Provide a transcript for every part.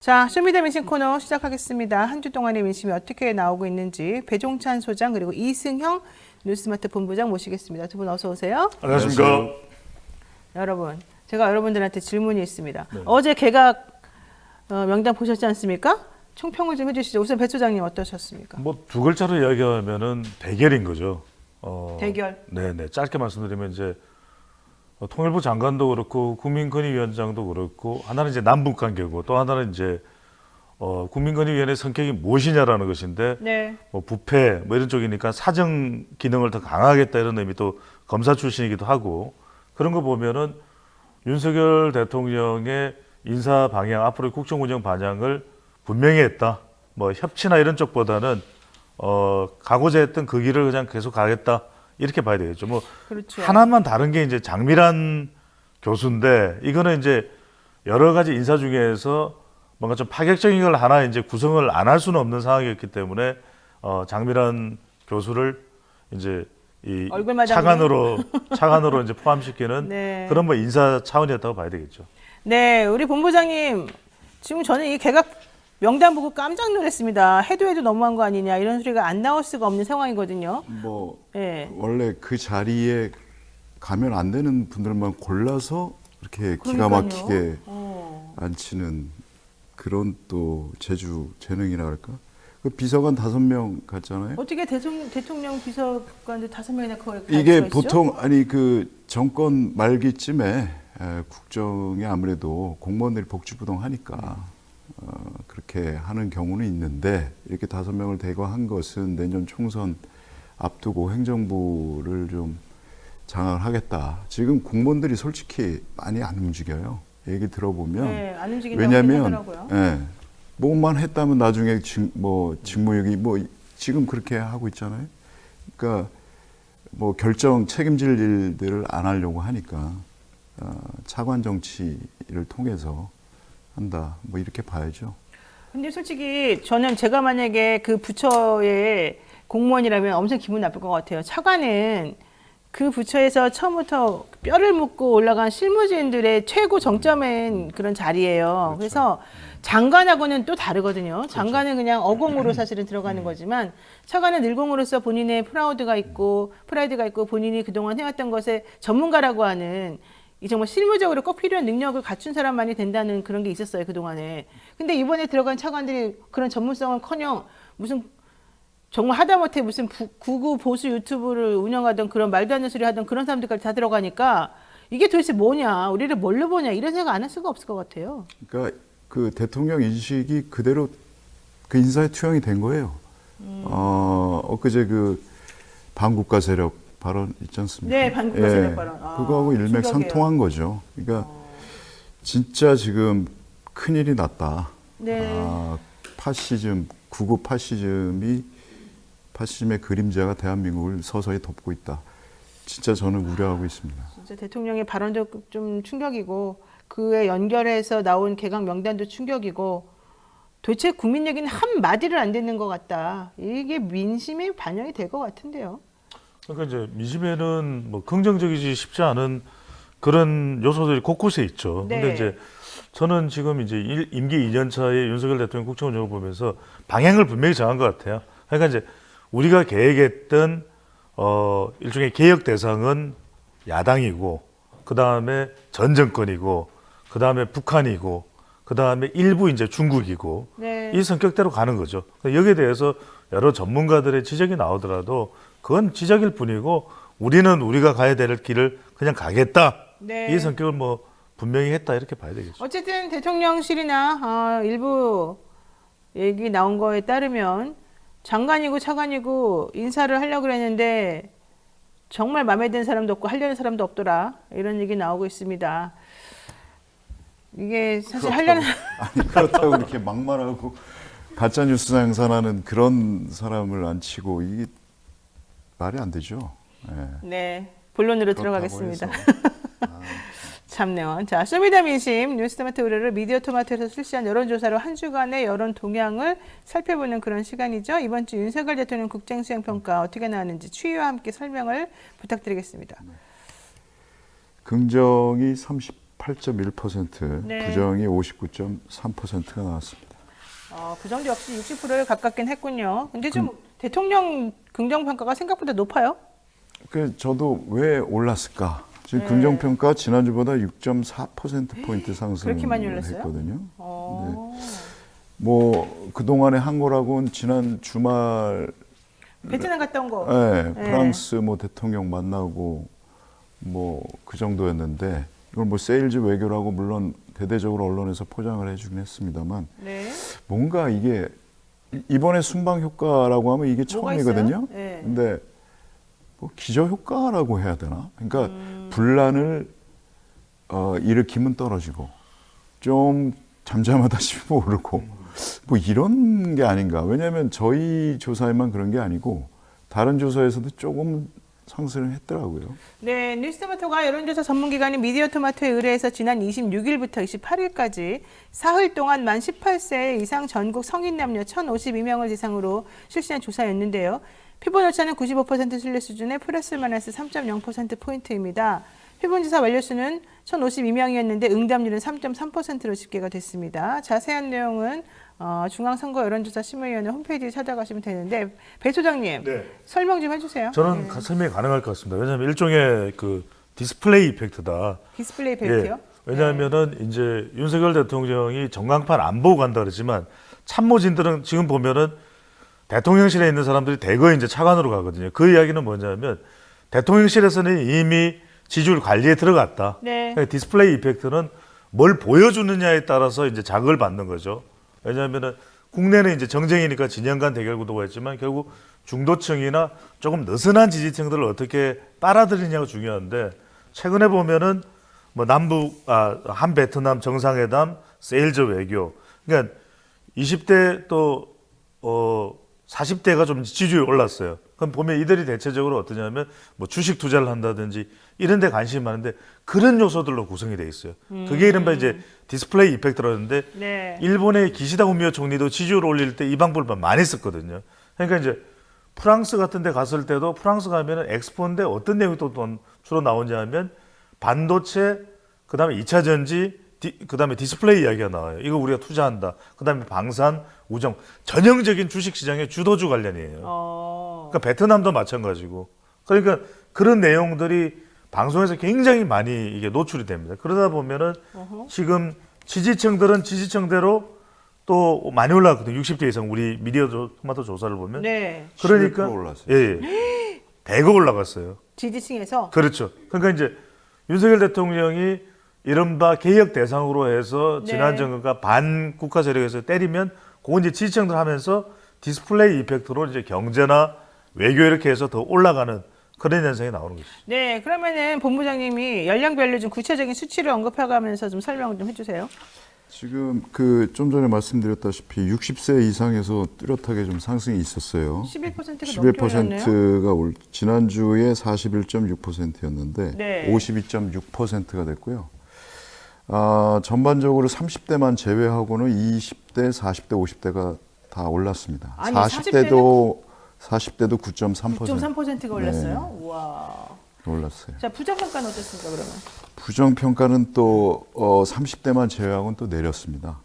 자, 쇼미더 민심 코너 시작하겠습니다. 한 주 동안의 민심이 어떻게 나오고 있는지 배종찬 소장 그리고 이승형 뉴스마트 본부장 모시겠습니다. 두 분 어서 오세요. 안녕하십니까. 여러분, 제가 여러분들한테 질문이 있습니다. 네. 어제 개각 명단 보셨지 않습니까? 총평을 좀 해주시죠. 우선 배 소장님 어떠셨습니까? 뭐 두 글자로 이야기하면은 대결인 거죠. 대결. 네네. 짧게 말씀드리면 이제 통일부 장관도 그렇고 국민권익위원장도 그렇고 하나는 이제 남북 관계고 또 하나는 이제 국민권익위원회 성격이 무엇이냐라는 것인데 네. 뭐 부패 뭐 이런 쪽이니까 사정 기능을 더 강화하겠다 이런 의미 또 검사 출신이기도 하고 그런 거 보면은 윤석열 대통령의 인사 방향 앞으로의 국정 운영 방향을 분명히 했다. 뭐 협치나 이런 쪽보다는 가고자 했던 그 길을 그냥 계속 가겠다. 이렇게 봐야 되겠죠. 뭐 그렇죠. 하나만 다른 게 이제 장미란 교수인데 이거는 이제 여러 가지 인사 중에서 뭔가 좀 파격적인 걸 하나 이제 구성을 안 할 수는 없는 상황이었기 때문에 장미란 교수를 이제 이 차관으로 이제 포함시키는 네. 그런 뭐 인사 차원이었다고 봐야 되겠죠. 네, 우리 본부장님 지금 저는 이 개각 명단 보고 깜짝 놀랐습니다. 해도 너무한 거 아니냐 이런 소리가 안 나올 수가 없는 상황이거든요. 뭐 네. 원래 그 자리에 가면 안 되는 분들만 골라서 이렇게 기가 막히게 앉히는 그런 또 제주 재능이라 할까? 그 비서관 5명 갔잖아요. 어떻게 대통령 비서관들 5명이나 그걸 이게 보통 아니 그 정권 말기쯤에 국정에 아무래도 공무원들이 복지부동하니까 그렇게 하는 경우는 있는데 이렇게 5명을 대거한 것은 내년 총선 앞두고 행정부를 좀 장악을 하겠다. 지금 공무원들이 솔직히 많이 안 움직여요. 얘기 들어보면 네, 안 움직인다고 왜냐하면 하더라고요. 뭐만 했다면 나중에 직무유기 뭐 지금 그렇게 하고 있잖아요. 그러니까 뭐 결정 책임질 일들을 안 하려고 하니까 차관 정치를 통해서 한다. 뭐 이렇게 봐야죠. 근데 솔직히 저는 제가 만약에 그 부처의 공무원이라면 엄청 기분 나쁠 것 같아요. 차관은 그 부처에서 처음부터 뼈를 묻고 올라간 실무진들의 최고 정점인 그런 자리예요. 그렇죠. 그래서 장관하고는 또 다르거든요. 장관은 그냥 어공으로 사실은 들어가는 거지만 차관은 늘공으로서 본인의 프라이드가 있고 본인이 그동안 해왔던 것에 전문가라고 하는 이 정말 실무적으로 꼭 필요한 능력을 갖춘 사람만이 된다는 그런 게 있었어요, 그동안에. 근데 이번에 들어간 차관들이 그런 전문성은커녕 무슨 정말 하다못해 무슨 구구 보수 유튜브를 운영하던 그런 말도 안 되는 소리 하던 그런 사람들까지 다 들어가니까 이게 도대체 뭐냐, 우리를 뭘로 보냐 이런 생각 안 할 수가 없을 것 같아요. 그러니까 그 대통령 인식이 그대로 그 인사에 투영이 된 거예요. 엊그제 그 반국가 세력 발언 있지 않습니까? 네, 반국가 세력 발언. 그거하고 일맥상통한 거죠. 그러니까 진짜 지금 큰일이 났다. 네. 파시즘, 구구 파시즘이 파시즘의 그림자가 대한민국을 서서히 덮고 있다. 진짜 저는 우려하고 있습니다. 진짜 대통령의 발언도 좀 충격이고 그에 연결해서 나온 개각 명단도 충격이고 도대체 국민 얘기는 한 마디를 안 듣는 것 같다. 이게 민심에 반영이 될 것 같은데요. 그러니까 이제 민심에는 뭐 긍정적이지 쉽지 않은 그런 요소들이 곳곳에 있죠. 네. 근데 이제 저는 지금 이제 임기 2년 차에 윤석열 대통령 국정 운영을 보면서 방향을 분명히 정한 것 같아요. 그러니까 이제 우리가 계획했던 일종의 개혁 대상은 야당이고, 그 다음에 전 정권이고, 그 다음에 북한이고, 그 다음에 일부 이제 중국이고, 네. 이 성격대로 가는 거죠. 여기에 대해서 여러 전문가들의 지적이 나오더라도 그건 지적일 뿐이고 우리는 우리가 가야 될 길을 그냥 가겠다. 네. 이 성격을 뭐 분명히 했다 이렇게 봐야 되겠죠. 어쨌든 대통령실이나 일부 얘기 나온 거에 따르면 장관이고 차관이고 인사를 하려고 그랬는데 정말 마음에 드는 사람도 없고 하려는 사람도 없더라. 이런 얘기 나오고 있습니다. 이게 사실 하려는 아니 그렇다고 이렇게 막말하고 가짜 뉴스 생산하는 그런 사람을 안 치고 이게 말이 안 되죠. 네, 본론으로 그렇다고 들어가겠습니다. 해서. 참네요. 자, 쇼미더민심 뉴스토마토 의뢰를 미디어토마토에서 실시한 여론조사로 한 주간의 여론 동향을 살펴보는 그런 시간이죠. 이번 주 윤석열 대통령 국정수행평가 어떻게 나왔는지 추이와 함께 설명을 부탁드리겠습니다. 긍정이 30 8.1%, 네. 부정이 59.3%가 나왔습니다. 부정도 역시 60%에 가깝긴 했군요. 근데 좀 대통령 긍정평가가 생각보다 높아요? 그 저도 왜 올랐을까? 지금 네. 긍정평가 지난주보다 6.4%포인트 그렇게 많이 상승을 올랐어요? 했거든요. 어. 뭐 그동안에 한 거라고는 지난 주말 베트남 갔다 온 거. 네, 네. 프랑스 뭐 대통령 만나고 뭐 그 정도였는데 이걸 뭐 세일즈 외교라고 물론 대대적으로 언론에서 포장을 해주긴 했습니다만 네. 뭔가 이게 이번에 순방 효과라고 하면 이게 뭐가 처음이거든요. 있어요? 네. 근데 뭐 기저 효과라고 해야 되나? 그러니까 분란을 일으키면 떨어지고 좀 잠잠하다 싶으면 오르고 뭐 이런 게 아닌가. 왜냐하면 저희 조사에만 그런 게 아니고 다른 조사에서도 조금 상승을 했더라고요. 네, 뉴스토마토가 여론조사 전문기관인 미디어토마토에 의뢰해서 지난 26일부터 28일까지 사흘 동안 만 18세 이상 전국 성인 남녀 1,052명을 대상으로 실시한 조사였는데요. 표본 오차는 95% 신뢰 수준의 플러스 마이너스 3.0%포인트입니다. 표본조사 완료수는 1,052명이었는데 응답률은 3.3%로 집계가 됐습니다. 자세한 내용은 중앙선거 여론조사 심의위원회 홈페이지에 찾아가시면 되는데 배 소장님 네. 설명 좀 해주세요. 저는 네. 설명이 가능할 것 같습니다. 왜냐하면 일종의 그 디스플레이 이펙트다. 디스플레이 벨트요? 왜냐하면은 이제 윤석열 대통령이 전광판 안 보고 간다 그러지만 참모진들은 지금 보면은 대통령실에 있는 사람들이 대거 이제 차관으로 가거든요. 그 이야기는 뭐냐면 대통령실에서는 이미 지지율 관리에 들어갔다. 네. 그러니까 디스플레이 이펙트는 뭘 보여주느냐에 따라서 이제 자극을 받는 거죠. 왜냐하면은 국내는 이제 정쟁이니까 진영 간 대결 구도가 있지만 결국 중도층이나 조금 느슨한 지지층들을 어떻게 빨아들이냐가 중요한데 최근에 보면은 뭐 한 베트남 정상회담, 세일즈 외교. 그러니까 20대 또 40대가 좀 지지율이 올랐어요. 그럼 보면 이들이 대체적으로 어떠냐면 뭐 주식 투자를 한다든지 이런 데 관심이 많은데 그런 요소들로 구성이 돼 있어요. 그게 이른바 이제 디스플레이 이펙트라는데 네. 일본의 기시다 후미오 총리도 지지율 올릴 때 이 방법을 많이 썼거든요. 그러니까 이제 프랑스 같은 데 갔을 때도 프랑스 가면은 엑스포인데 어떤 내용이 또 주로 나오냐 하면 반도체, 그다음에 2차 전지, 그다음에 디스플레이 이야기가 나와요. 이거 우리가 투자한다. 그다음에 방산, 우정, 전형적인 주식 시장의 주도주 관련이에요. 그러니까 베트남도 마찬가지고. 그러니까 그런 내용들이 방송에서 굉장히 많이 이게 노출이 됩니다. 그러다 보면은 지금 지지층들은 지지층대로 또 많이 올라갔거든요. 60대 이상 우리 미디어 토마토 조사를 보면. 네. 그러니까 11% 올랐어요. 예. 대거 올라갔어요. 지지층에서 그렇죠. 그러니까 이제 윤석열 대통령이 이른바 개혁 대상으로 해서 네. 지난 정부가 반국가 세력에서 때리면 그건 이제 지지층들 하면서 디스플레이 이펙트로 이제 경제나 외교 이렇게 해서 더 올라가는 그런 현상이 나오는 것이죠. 네, 그러면은 본부장님이 연령별로 좀 구체적인 수치를 언급해가면서 좀 설명을 좀 해주세요. 지금 그 좀 전에 말씀드렸다시피 60세 이상에서 뚜렷하게 좀 상승이 있었어요. 11%가 넘게 올랐네요. 11%가 지난주에 41.6%였는데 네. 52.6%가 됐고요. 전반적으로 30대만 제외하고는 20대, 40대, 50대가 다 올랐습니다. 아니, 40대도 9.3%. 9.3%가 올랐어요? 우와. 올랐어요. 자, 부정평가는 어떻습니까, 그러면? 부정평가는 또 30대만 제외하고는 또 내렸습니다.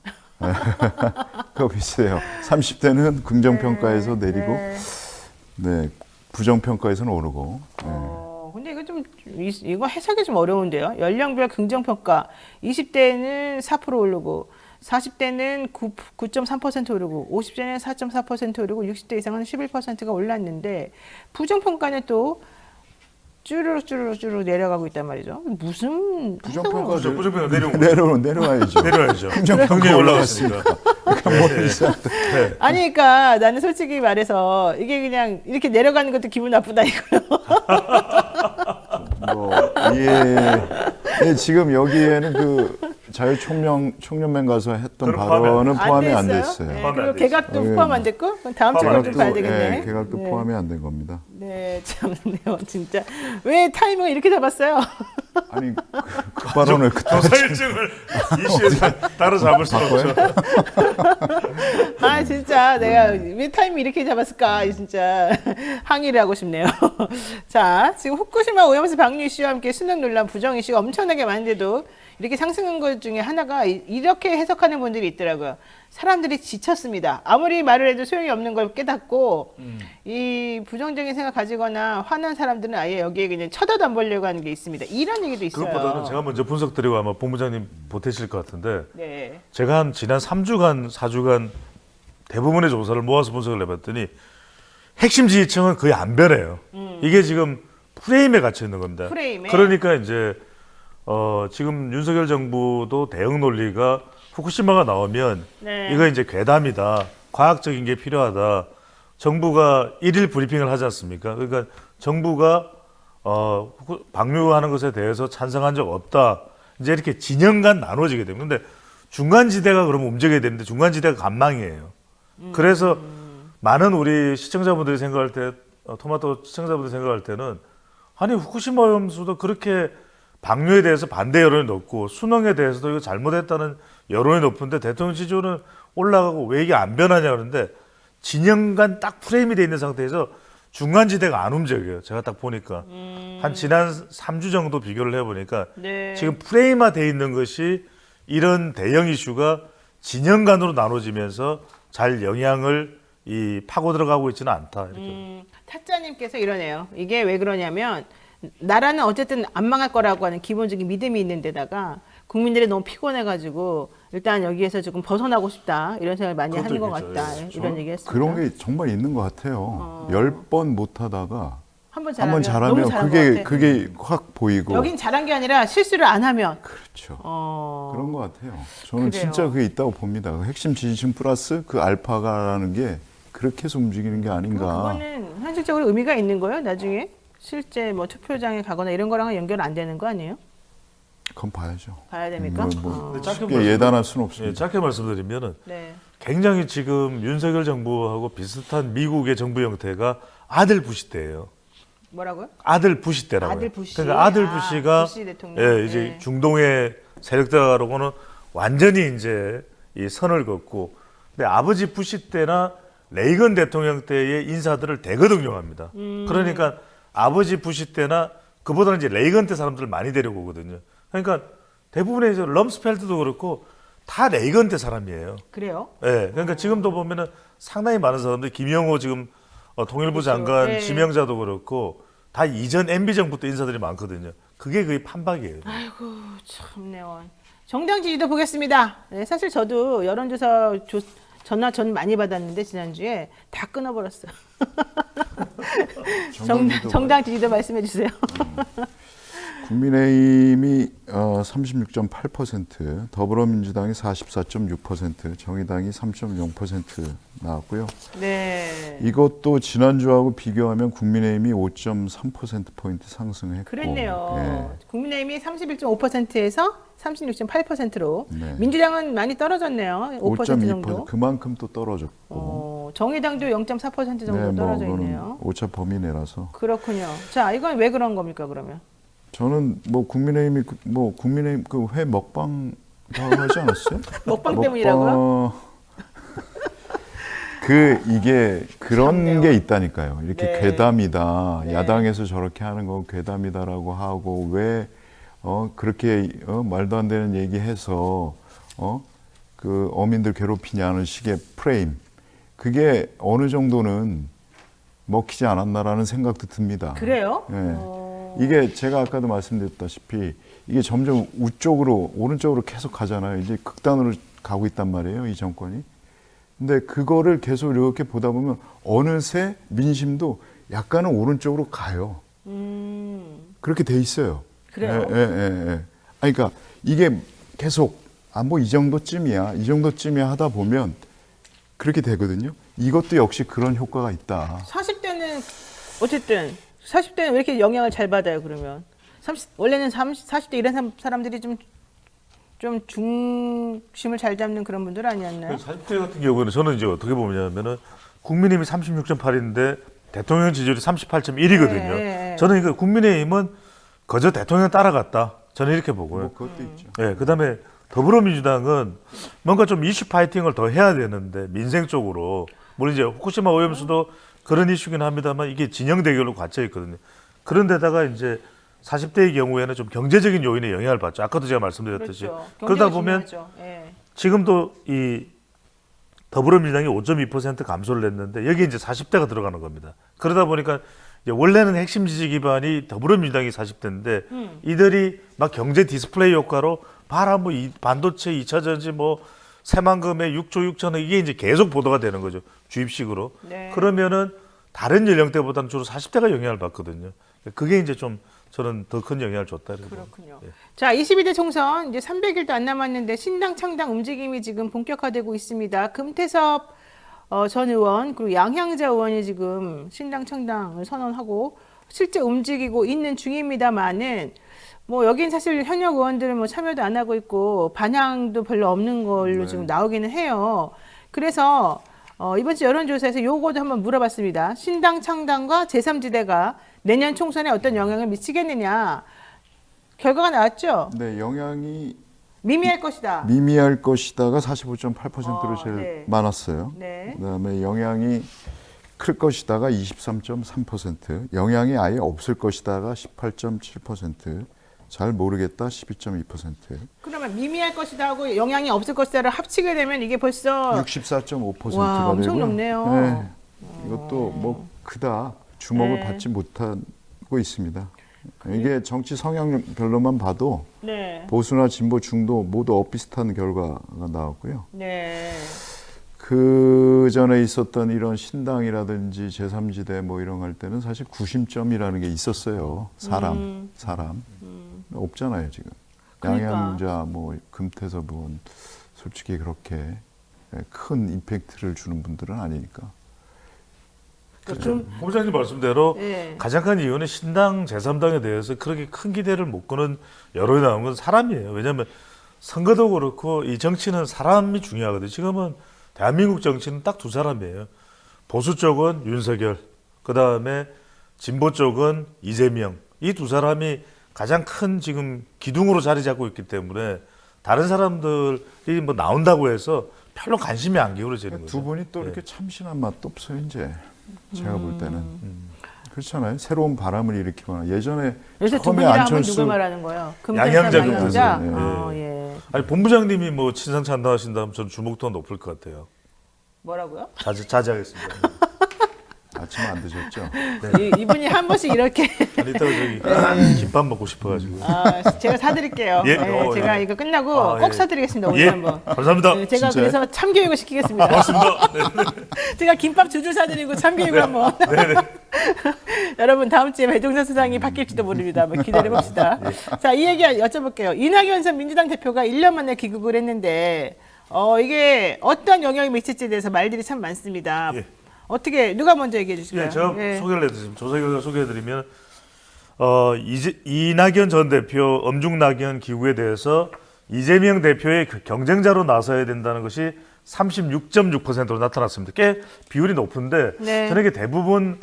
그거 비슷해요. 30대는 긍정평가에서 내리고 네, 부정평가에서는 오르고. 근데 이거 좀, 이거 해석이 좀 어려운데요. 연령별 긍정평가. 20대는 4% 오르고, 40대는 9.3% 오르고, 50대는 4.4% 오르고, 60대 이상은 11%가 올랐는데, 부정평가는 또 쭈르륵 내려가고 있단 말이죠. 무슨 부정평가 부정평가 내려오고 내려와야죠. 내려야죠. 긍정평가 굉장히 올라갔습니다. 아니, 그러니까 나는 솔직히 말해서 이게 그냥 이렇게 내려가는 것도 기분 나쁘다 이거요. 예, 지금 여기에는 그 자유총연맹 가서 했던 그럼 발언은 포함이 안 됐어요? 됐어요. 네, 포함이 그리고 안 개각도 됐어요. 포함 안 됐고 그럼 다음 주에 좀 봐야 되겠네. 개각도 네. 포함이 안 된 겁니다. 네, 참네요, 진짜. 왜 타이밍을 이렇게 잡았어요? 아니 그 발언을 그때 조사 일정을 이슈에서 따로 잡을 수 없죠. 아 진짜 내가 왜 타이밍 이렇게 잡았을까 진짜 항의를 하고 싶네요. 자 지금 후쿠시마 오염수 방류 이슈와 함께 수능 논란 부정 이슈가 엄청나게 많은데도 이렇게 상승한 것 중에 하나가 이렇게 해석하는 분들이 있더라고요. 사람들이 지쳤습니다. 아무리 말을 해도 소용이 없는 걸 깨닫고 이 부정적인 생각 가지거나 화난 사람들은 아예 여기에 그냥 쳐다도 안 보려고 하는 게 있습니다. 이런 얘기도 있어요. 그것보다는 제가 먼저 분석드리고 아마 본부장님 보태실 것 같은데 네. 제가 한 지난 3주간 4주간 대부분의 조사를 모아서 분석을 해봤더니 핵심 지지층은 거의 안 변해요. 이게 지금 프레임에 갇혀 있는 겁니다. 프레임에? 그러니까 이제 지금 윤석열 정부도 대응 논리가 후쿠시마가 나오면 네. 이거 이제 괴담이다. 과학적인 게 필요하다. 정부가 일일 브리핑을 하지 않습니까? 그러니까 정부가 방류하는 것에 대해서 찬성한 적 없다. 이제 이렇게 진영 간 나눠지게 됩니다. 근데 중간지대가 그러면 움직여야 되는데 중간지대가 간망이에요. 그래서 많은 우리 시청자분들이 생각할 때 토마토 시청자분들이 생각할 때는 아니 후쿠시마 오염수도 그렇게 방류에 대해서 반대 여론이 높고 수능에 대해서도 이거 잘못했다는 여론이 높은데 대통령 지지율은 올라가고 왜 이게 안 변하냐 그러는데 진영 간 딱 프레임이 돼 있는 상태에서 중간지대가 안 움직여요. 제가 딱 보니까 한 지난 3주 정도 비교를 해보니까 네. 지금 프레임화 돼 있는 것이 이런 대형 이슈가 진영 간으로 나눠지면서 잘 영향을 파고 들어가고 있지는 않다. 이렇게. 타짜님께서 이러네요. 이게 왜 그러냐면 나라는 어쨌든 안 망할 거라고 하는 기본적인 믿음이 있는 데다가 국민들이 너무 피곤해가지고 일단 여기에서 조금 벗어나고 싶다 이런 생각을 많이 하는 것 있겠죠. 같다. 예. 이런 얘기했습니다. 그런 게 정말 있는 것 같아요. 10번 못하다가 한번 한번 잘하면 너무 잘한 것 그게 같아. 그게 확 보이고. 여긴 잘한 게 아니라 실수를 안 하면 그렇죠. 어, 그런 것 같아요. 저는 그래요. 진짜 그게 있다고 봅니다. 그 핵심 지지층 플러스 그 알파가라는 게 그렇게 해서 움직이는 게 아닌가. 그거는 현실적으로 의미가 있는 거예요. 나중에 실제 뭐 투표장에 가거나 이런 거랑은 연결 안 되는 거 아니에요? 그건 봐야죠. 봐야 됩니까? 뭐 짧게 쉽게 예단할 수는 예, 없습니다. 짧게 말씀드리면은 네. 굉장히 지금 윤석열 정부하고 비슷한 미국의 정부 형태가 아들 부시 때예요. 뭐라고요? 아들 부시 때라고요. 아들 부시. 그러니까 아들 부시가 부시 대통령. 예, 이제 네. 중동의 세력들하고는 완전히 이제 이 선을 긋고 근데 아버지 부시 때나 레이건 대통령 때의 인사들을 대거 등용합니다. 그러니까 아버지 부시 때나 그보다는 이제 레이건 때 사람들을 많이 데려오거든요. 그러니까 대부분의 이제 럼스펠트도 그렇고 다 레이건 때 사람이에요. 그래요? 예, 그러니까 지금도 보면은 상당히 많은 사람들 김영호 지금 통일부 그렇죠. 장관 네. 지명자도 그렇고 다 이전 MB 정부 때 인사들이 많거든요. 그게 거의 판박이에요. 아이고 참네요. 정당 지지도 보겠습니다. 네, 사실 저도 여론조사 전화 전 많이 받았는데 지난주에 다 끊어버렸어요. 정당 지지도 말씀해 주세요. 국민의힘이 36.8%, 더불어민주당이 44.6%, 정의당이 3.0% 나왔고요. 네. 이것도 지난주하고 비교하면 국민의힘이 5.3%포인트 상승했고. 그랬네요. 예. 국민의힘이 31.5%에서 36.8%로 네. 민주당은 많이 떨어졌네요. 5% 정도. 그만큼 또 떨어졌고. 정의당도 0.4% 정도 떨어져 있네요. 오차 범위 내라서. 그렇군요. 자, 이건 왜 그런 겁니까 그러면? 저는 뭐 국민의힘이 국민의힘 그 회 먹방 하지 않았어요? 먹방 때문이라고요? 이게 그런 참네요. 게 있다니까요. 이렇게 네. 괴담이다. 네. 야당에서 저렇게 하는 건 괴담이다라고 하고 왜 그렇게 말도 안 되는 얘기해서 그 어민들 괴롭히냐는 식의 프레임. 그게 어느 정도는 먹히지 않았나라는 생각도 듭니다. 그래요? 예. 이게 제가 아까도 말씀드렸다시피 이게 점점 우쪽으로 오른쪽으로 계속 가잖아요. 이제 극단으로 가고 있단 말이에요, 이 정권이. 근데 그거를 계속 이렇게 보다 보면 어느새 민심도 약간은 오른쪽으로 가요. 그렇게 돼 있어요. 그래요? 예. 아니, 그러니까 이게 계속 뭐 이 정도쯤이야 하다 보면 그렇게 되거든요. 이것도 역시 그런 효과가 있다. 40대는 어쨌든 40대는 왜 이렇게 영향을 잘 받아요 그러면? 원래는 40대 이런 사람들이 좀 중심을 잘 잡는 그런 분들 아니었나요? 40대 같은 경우는 저는 이제 어떻게 보냐면은 국민의힘이 36.8인데 대통령 지지율이 38.1이거든요. 네. 저는 이거 국민의힘은 거저 대통령 따라갔다. 저는 이렇게 보고요. 뭐 그것도 있죠. 예, 그다음에 더불어민주당은 뭔가 좀 이슈 파이팅을 더 해야 되는데 민생 쪽으로 물론 이제 후쿠시마 오염수도 그런 이슈긴 합니다만 이게 진영 대결로 갇혀 있거든요. 그런데다가 이제 40대의 경우에는 좀 경제적인 요인에 영향을 받죠. 아까도 제가 말씀드렸듯이 그렇죠. 그러다 경제가 보면 중요하죠. 예. 지금도 이 더불어민주당이 5.2% 감소를 했는데 여기 이제 40대가 들어가는 겁니다. 그러다 보니까 이제 원래는 핵심 지지 기반이 더불어민주당이 40대인데 이들이 막 경제 디스플레이 효과로 봐라 뭐 반도체 2차 전지 뭐 새만금에 6조 6천억 이게 이제 계속 보도가 되는 거죠. 주입식으로. 네. 그러면은 다른 연령대보다는 주로 40대가 영향을 받거든요. 그게 이제 좀 저는 더 큰 영향을 줬다. 그렇군요. 자, 22대 총선 이제 300일도 안 남았는데 신당 창당 움직임이 지금 본격화되고 있습니다. 금태섭 전 의원 그리고 양향자 의원이 지금 신당 창당을 선언하고 실제 움직이고 있는 중입니다만은 뭐 여긴 사실 현역 의원들은 뭐 참여도 안 하고 있고 반향도 별로 없는 걸로 네. 지금 나오기는 해요. 그래서 이번 주 여론조사에서 요거도 한번 물어봤습니다. 신당 창당과 제3지대가 내년 총선에 어떤 영향을 미치겠느냐. 결과가 나왔죠? 네, 영향이 미미할 것이다. 미미할 것이다가 45.8%로 제일 네. 많았어요. 네. 그다음에 영향이 클 것이다가 23.3%, 영향이 아예 없을 것이다가 18.7%, 잘 모르겠다 12.2%, 그러면 미미할 것이다 하고 영향이 없을 것이다를 합치게 되면 이게 벌써 64.5%가 와, 엄청 되고요. 높네요. 네, 이것도 뭐 크다 주목을 네. 받지 못하고 있습니다. 이게 정치 성향별로만 봐도 네. 보수나 진보, 중도 모두 엇비슷한 결과가 나왔고요. 네. 그 전에 있었던 이런 신당이라든지 제3지대 뭐 이런 거 할 때는 사실 구심점이라는 게 있었어요. 사람. 없잖아요, 지금. 그러니까. 양양자, 뭐 금태섭 의원 솔직히 그렇게 큰 임팩트를 주는 분들은 아니니까. 좀 본부장님 말씀대로 네. 가장 큰 이유는 신당 제3당에 대해서 그렇게 큰 기대를 못 거는 여론이 나온 건 사람이에요. 왜냐하면 선거도 그렇고 이 정치는 사람이 중요하거든요. 지금은 대한민국 정치는 딱 두 사람이에요. 보수 쪽은 윤석열, 그 다음에 진보 쪽은 이재명. 이 두 사람이 가장 큰 지금 기둥으로 자리 잡고 있기 때문에 다른 사람들이 뭐 나온다고 해서 별로 관심이 안 기울어지는 거죠. 두 분이 또 네. 이렇게 참신한 맛도 없어요, 이제. 제가 볼 때는. 그렇잖아요. 새로운 바람을 일으키거나 예전에 그래서 두 처음에 분이라 하면 안철수 누굴 말하는 거예요? 양양자, 양양자. 금태섭. 예. 아니 본부장님이 뭐 친상치 안 나가신다면 저는 주목도가 높을 것 같아요. 뭐라고요? 자제하겠습니다. 아침 안 드셨죠? 이분이 한 번씩 이렇게 아니 이따가 저기 김밥 먹고 싶어가지고. 제가 사드릴게요. 예? 네, 제가 이거 끝나고 아, 꼭 예. 사드리겠습니다. 오늘 예, 한번. 감사합니다. 네, 제가 진짜요? 그래서 참교육을 시키겠습니다. 고맙습니다. 네. 제가 김밥 두 줄 사드리고 참교육을 한번. 여러분 다음 주에 배종찬 수상이 바뀔지도 모릅니다. 한번 기다려 봅시다. 자, 이 얘기 여쭤볼게요. 이낙연 전 민주당 대표가 1년 만에 귀국을 했는데 이게 어떤 영향을 미칠지에 대해서 말들이 참 많습니다. 예. 어떻게 누가 먼저 얘기해 주실까요? 예, 제가 예. 소개를 해드리면 조사 결과 소개해드리면 이낙연 전 대표 엄중낙연 기구에 대해서 이재명 대표의 그 경쟁자로 나서야 된다는 것이 36.6%로 나타났습니다. 꽤 비율이 높은데 네. 저는 이게 대부분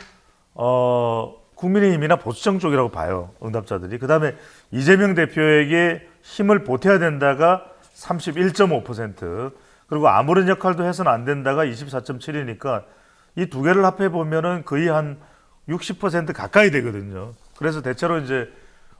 국민의힘이나 보수정 쪽이라고 봐요. 응답자들이. 그다음에 이재명 대표에게 힘을 보태야 된다가 31.5%, 그리고 아무런 역할도 해서는 안 된다가 24.7이니까 이 두 개를 합해 보면은 거의 한 60% 가까이 되거든요. 그래서 대체로 이제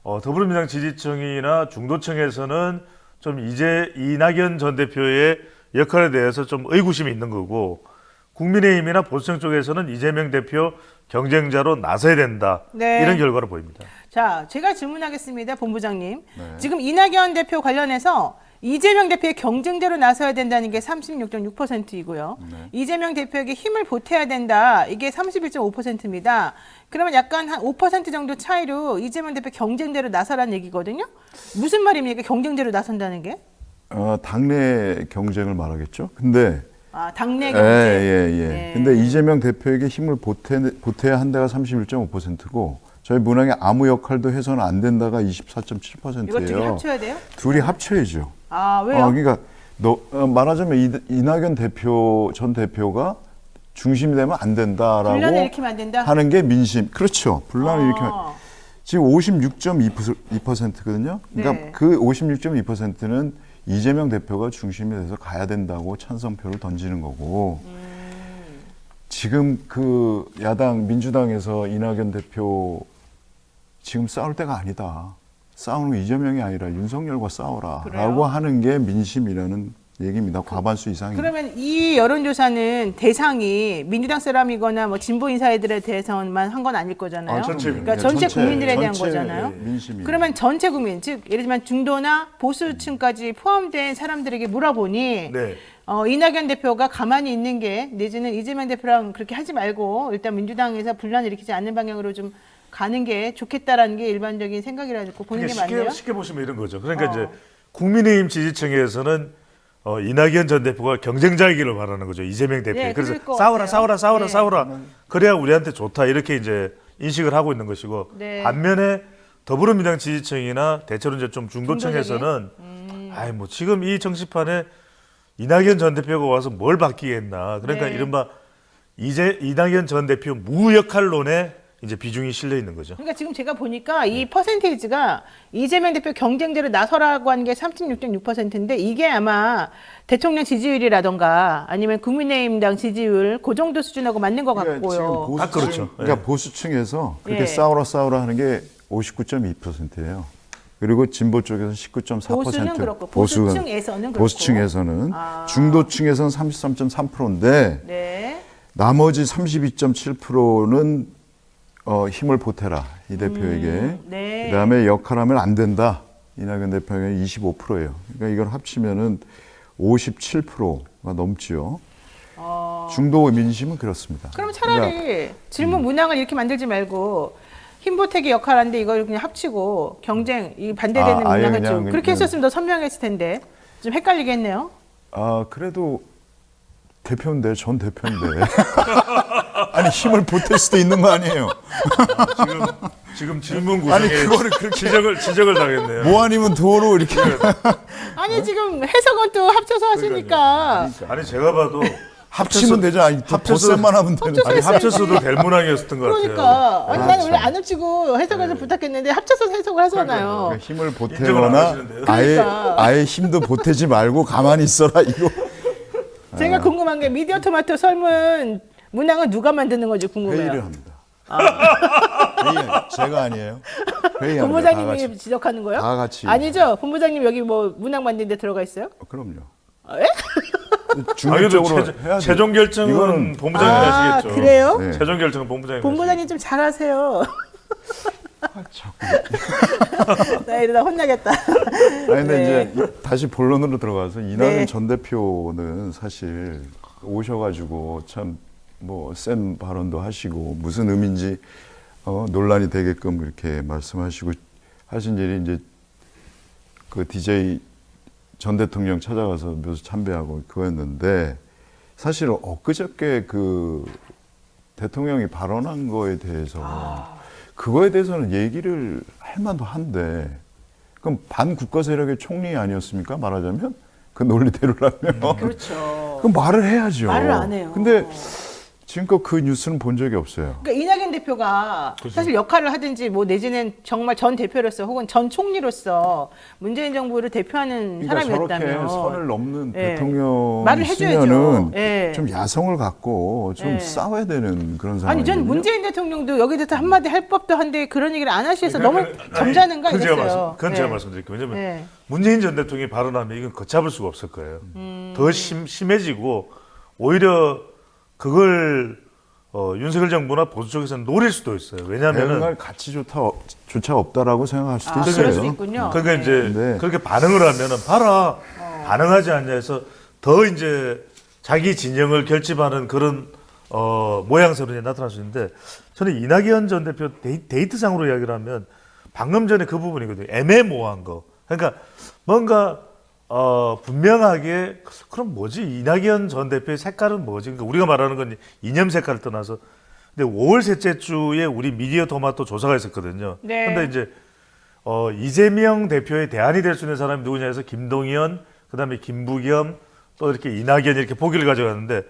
더불어민주당 지지층이나 중도층에서는 좀 이낙연 전 대표의 역할에 대해서 좀 의구심이 있는 거고, 국민의힘이나 보수층 쪽에서는 이재명 대표 경쟁자로 나서야 된다. 네. 이런 결과로 보입니다. 자, 제가 질문하겠습니다, 본부장님. 네. 지금 이낙연 대표 관련해서 이재명 대표의 경쟁자로 나서야 된다는 게 36.6%이고요. 네. 이재명 대표에게 힘을 보태야 된다. 이게 31.5%입니다. 그러면 약간 한 5% 정도 차이로 이재명 대표 경쟁자로 나서라는 얘기거든요. 무슨 말입니까? 경쟁자로 나선다는 게? 당내 경쟁을 말하겠죠. 근데 당내 경쟁. 예. 근데 이재명 대표에게 힘을 보태야 한다가 31.5%고 저희 문항에 아무 역할도 해서는 안 된다가 24.7%예요. 이거 두 개 합쳐야 돼요? 둘이 합쳐야죠. 왜요? 그러니까 말하자면 이낙연 전 대표가 중심이 되면 안 된다라고 분란을 일으키면 안 된다? 하는 게 민심. 그렇죠. 분란을 일으키면 지금 56.2%거든요. 그러니까 네. 그 56.2%는 이재명 대표가 중심이 돼서 가야 된다고 찬성표를 던지는 거고 지금 그 야당 민주당에서 이낙연 대표 지금 싸울 때가 아니다. 싸우는 거 이재명이 아니라 윤석열과 싸워라 그래요? 라고 하는 게 민심이라는 얘기입니다. 과반수 이상입니다. 그러면 이 여론조사는 대상이 민주당 사람이거나 뭐 진보 인사들에 대해서만 한 건 아닐 거잖아요. 전체입니다. 그러니까 전체 국민들에 대한 전체 거잖아요. 민심이. 그러면 전체 국민, 즉 예를 들면 중도나 보수층까지 포함된 사람들에게 물어보니 네. 이낙연 대표가 가만히 있는 게 내지는 이재명 대표랑 그렇게 하지 말고 일단 민주당에서 분란을 일으키지 않는 방향으로 좀 가는 게 좋겠다라는 게 일반적인 생각이라고 보는 게 맞네요. 쉽게 보시면 이런 거죠. 그러니까 이제 국민의힘 지지층에서는 이낙연 전 대표가 경쟁자이기를 바라는 거죠. 이재명 대표. 네, 그래서 그럴 것 싸워라, 같아요. 싸워라, 네. 싸워라. 그래야 우리한테 좋다. 이렇게 이제 인식을 하고 있는 것이고 네. 반면에 더불어민주당 지지층이나 대체로 이제 좀 중도층에서는 아이 뭐 지금 이 정치판에 이낙연 전 대표가 와서 뭘 바뀌겠나. 그러니까 네. 이른바 이낙연 전 대표 무역할론에 이제 비중이 실려 있는 거죠. 그러니까 지금 제가 보니까 이 퍼센테이지가 이재명 대표 경쟁자로 나서라고 하는 게 36.6%인데 이게 아마 대통령 지지율이라던가 아니면 국민의힘당 지지율 그 정도 수준하고 맞는 것 그러니까 지금 같고요. 딱 그렇죠. 그러니까 예. 보수층에서 그렇게 예. 싸우라 하는 게 59.2%예요. 그리고 진보 쪽에서는 19.4%. 보수는 그렇고 보수층에서는 그렇고. 보수층에서는 중도층에서는 33.3%인데 네. 나머지 32.7%는 힘을 보태라 이 대표에게. 네. 그다음에 역할하면 안 된다. 이낙연 대표에게 25%예요. 그러니까 이걸 합치면은 57%가 넘지요. 중도 민심은 그렇습니다. 그러면 차라리 그러니까 질문 문항을 이렇게 만들지 말고 힘보태기 역할하는데 이걸 그냥 합치고 경쟁 이 반대되는 아예 문항을 그냥 좀 그렇게 했었으면 더 선명했을 텐데 좀 헷갈리게 했네요. 그래도 대표인데 전 대표인데 아니 힘을 보탤 수도 있는 거 아니에요. 지금 질문 아니, 구성에 그거를 그렇게- 지적을 당했네요. 뭐 아니면 도로 이렇게 아니 지금 해석은 또 합쳐서 하시니까 아니 제가 봐도 합치면 되죠. 아니 덧셈만 하면 되는. 아니 합쳤어도 될 문항이었던 것 같아요. 그러니까 아니 나는 원래 안 합치고 해석을 좀 부탁했는데 합쳐서 해석을 하잖아요. 그러니까 힘을 인정을 안 보태거나 하시는데요? 그러니까. 아예 힘도 보태지 말고 가만히 있어라 이거. 제가 궁금한 게 미디어 토마토 설문 문항은 누가 만드는 건지 궁금해요. 회의를 합니다. 회의 제가 아니에요. 회의합니다. 본부장님이 지적하는 거요? 다 같이. 아니죠. 본부장님 여기 뭐 문항 만드는데 들어가 있어요? 그럼요. 에? 중립적으로 해야죠. 최종 결정은 이거는 본부장님이 하시겠죠. 그래요? 네. 최종 결정은 본부장님이 본부장님 좀 잘하세요. 자꾸. 나 이러다 혼나겠다. 아니 근데 네. 이제 다시 본론으로 들어가서 이낙연 네. 전 대표는 사실 오셔가지고 참 뭐 센 발언도 하시고 무슨 의미인지 논란이 되게끔 이렇게 말씀하시고 하신 일이 이제 그 DJ 전 대통령 찾아가서 묘소 참배하고 그거였는데 사실 엊그저께 그 대통령이 발언한 거에 대해서 그거에 대해서는 얘기를 할 만도 한데 그럼 반국가 세력의 총리 아니었습니까? 말하자면 그 논리대로라면 그렇죠. 그럼 말을 해야죠. 말을 안 해요. 근데 지금껏 그 뉴스는 본 적이 없어요. 그러니까 이낙연 대표가 사실 역할을 하든지 뭐 내지는 정말 전 대표로서 혹은 전 총리로서 문재인 정부를 대표하는 그러니까 사람이었다면 저렇게 선을 넘는 예. 대통령이 말을 해줘야죠. 있으면은 예. 좀 야성을 갖고 좀 예. 싸워야 되는 그런 상황이거든요. 아니 전 문재인 대통령도 여기 대해서 한마디 할 법도 한데 그런 얘기를 안 하셔서 너무 점잖은가 이랬어요. 그건 제가 네. 말씀드릴게요. 왜냐하면 네. 문재인 전 대통령이 발언하면 이건 걷잡을 수가 없을 거예요. 더 심해지고 오히려 그걸 윤석열 정부나 보수 쪽에서는 노릴 수도 있어요. 왜냐하면은 대응할 가치조차 없다라고 생각할 수도 있어요. 그럴 수 있군요. 그러니까 이제 네. 그렇게 반응을 하면은 봐라 반응하지 않냐 해서 더 이제 자기 진영을 결집하는 그런 모양새로 이제 나타날 수 있는데 저는 이낙연 전 대표 데이트상으로 이야기를 하면 방금 전에 그 부분이거든요. 애매모호한 거. 그러니까 뭔가 분명하게 그럼 뭐지 이낙연 전 대표의 색깔은 뭐지? 그러니까 우리가 말하는 건 이념 색깔을 떠나서 근데 5월 셋째 주에 우리 미디어 토마토 조사가 있었거든요. 네. 근데 이제 이재명 대표의 대안이 될 수 있는 사람이 누구냐 해서 김동연, 그다음에 김부겸, 또 이렇게 이낙연 이렇게 보기를 가져갔는데